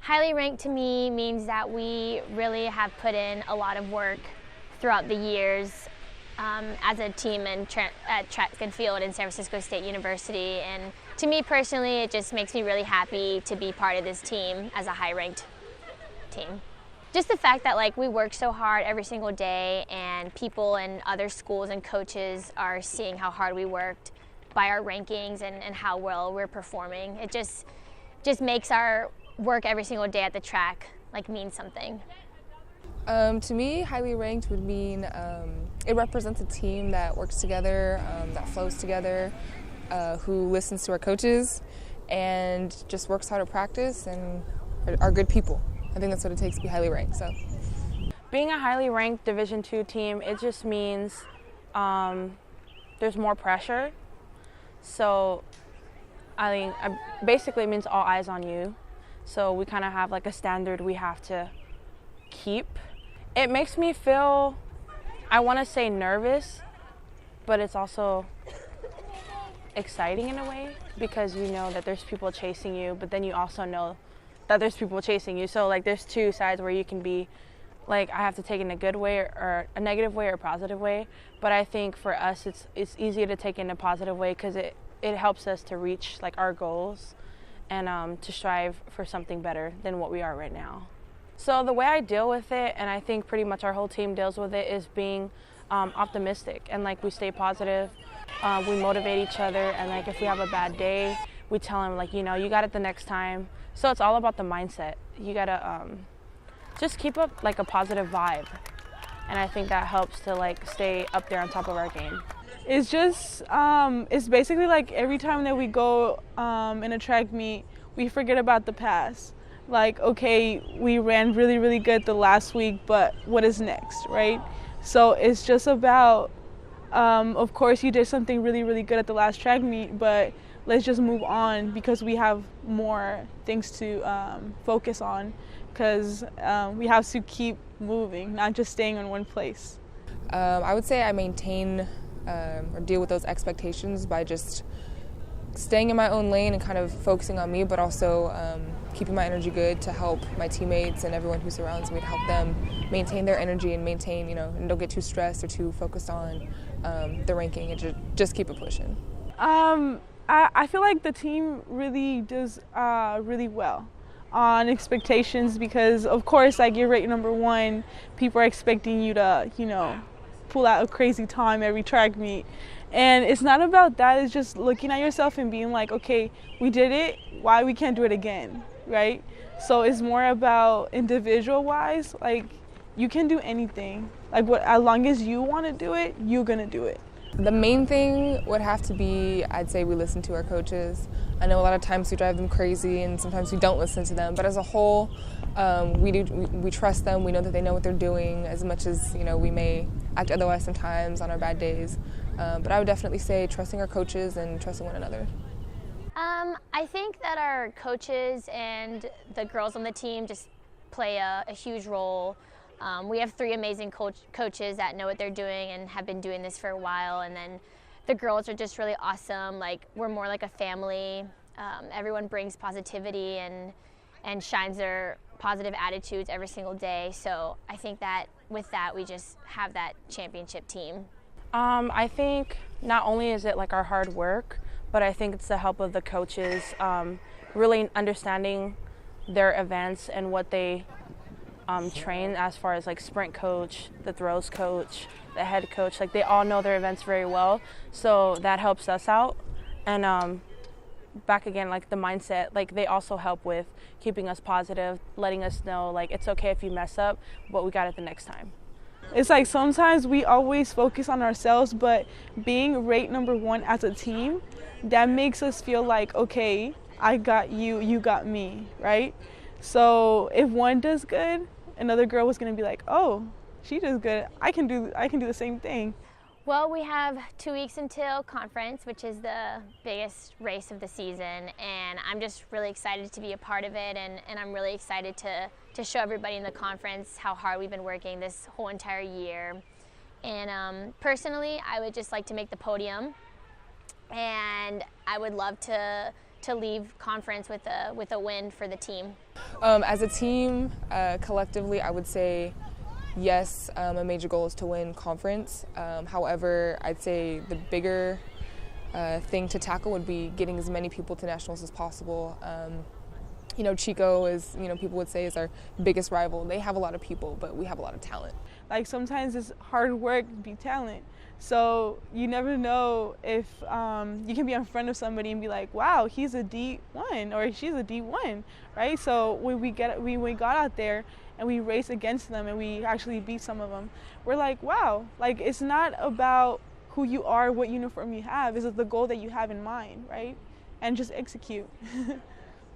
Highly ranked to me means that we really have put in a lot of work throughout the years as a team at track and field in San Francisco State University. And to me personally, it just makes me really happy to be part of this team as a high-ranked team. Just the fact that we work so hard every single day, and people in other schools and coaches are seeing how hard we worked by our rankings and how well we're performing. It just makes our work every single day at the track mean something. To me, highly ranked would mean it represents a team that works together, that flows together, who listens to our coaches, and just works hard at practice and are good people. I think that's what it takes to be highly ranked. So, being a highly ranked Division II team, it just means there's more pressure. So, basically it means all eyes on you. So we kind of have a standard we have to keep. It makes me feel, I want to say nervous, but it's also exciting in a way, because you know that there's people chasing you, but then you also know that there's people chasing you. So there's two sides where you can be I have to take it in a good way or a negative way or a positive way. But I think for us it's easier to take it in a positive way, because it helps us to reach our goals and to strive for something better than what we are right now. So the way I deal with it, and I think pretty much our whole team deals with it, is being optimistic, and we stay positive. We motivate each other, and if we have a bad day, we tell them you got it the next time. So it's all about the mindset. You gotta just keep up a positive vibe, and I think that helps to stay up there on top of our game. It's just, it's basically every time that we go in a track meet, we forget about the past. Okay, we ran really, really good the last week, but what is next, right? So it's just about, of course, you did something really, really good at the last track meet, but let's just move on, because we have more things to focus on, because we have to keep moving, not just staying in one place. I would say I maintain or deal with those expectations by just staying in my own lane and kind of focusing on me, but also keeping my energy good to help my teammates and everyone who surrounds me, to help them maintain their energy and maintain, and don't get too stressed or too focused on the ranking, and just keep it pushing. I feel like the team really does really well on expectations, because of course you're ranked number one, people are expecting you to pull out a crazy time every track meet, and it's not about that. It's just looking at yourself and being okay, we did it, why we can't do it again, right? So it's more about individual wise, you can do anything, as long as you want to do it, you're gonna do it. The main thing would have to be, I'd say, we listen to our coaches. I know a lot of times we drive them crazy and sometimes we don't listen to them, but as a whole, we trust them. We know that they know what they're doing, as much as we may act otherwise sometimes on our bad days. But I would definitely say trusting our coaches and trusting one another. I think that our coaches and the girls on the team just play a huge role. We have three amazing coaches that know what they're doing and have been doing this for a while, and then the girls are just really awesome. We're more like a family. Everyone brings positivity and shines their positive attitudes every single day. So I think that with that, we just have that championship team. I think not only is it our hard work, but I think it's the help of the coaches, really understanding their events and what they train, as far as sprint coach, the throws coach, the head coach. They all know their events very well, so that helps us out. And back again, the mindset, they also help with keeping us positive, letting us know it's okay if you mess up, but we got it the next time. It's sometimes we always focus on ourselves, but being ranked number one as a team, that makes us feel okay, I got you, you got me, right? So if one does good, another girl was gonna be oh, she does good, I can do the same thing. Well, we have 2 weeks until conference, which is the biggest race of the season, and I'm just really excited to be a part of it, and I'm really excited to show everybody in the conference how hard we've been working this whole entire year. And personally, I would just like to make the podium, and I would love to leave conference with a win for the team. As a team, collectively, I would say yes, a major goal is to win conference. However, I'd say the bigger thing to tackle would be getting as many people to nationals as possible. Chico is, people would say, is our biggest rival. They have a lot of people, but we have a lot of talent. Like sometimes it's hard work to beat talent. So you never know if you can be in front of somebody and be like, wow, he's a D1 or she's a D1, right? So when we got out there and we raced against them and we actually beat some of them, we're like, wow, like it's not about who you are, what uniform you have, it's the goal that you have in mind, right? And just execute.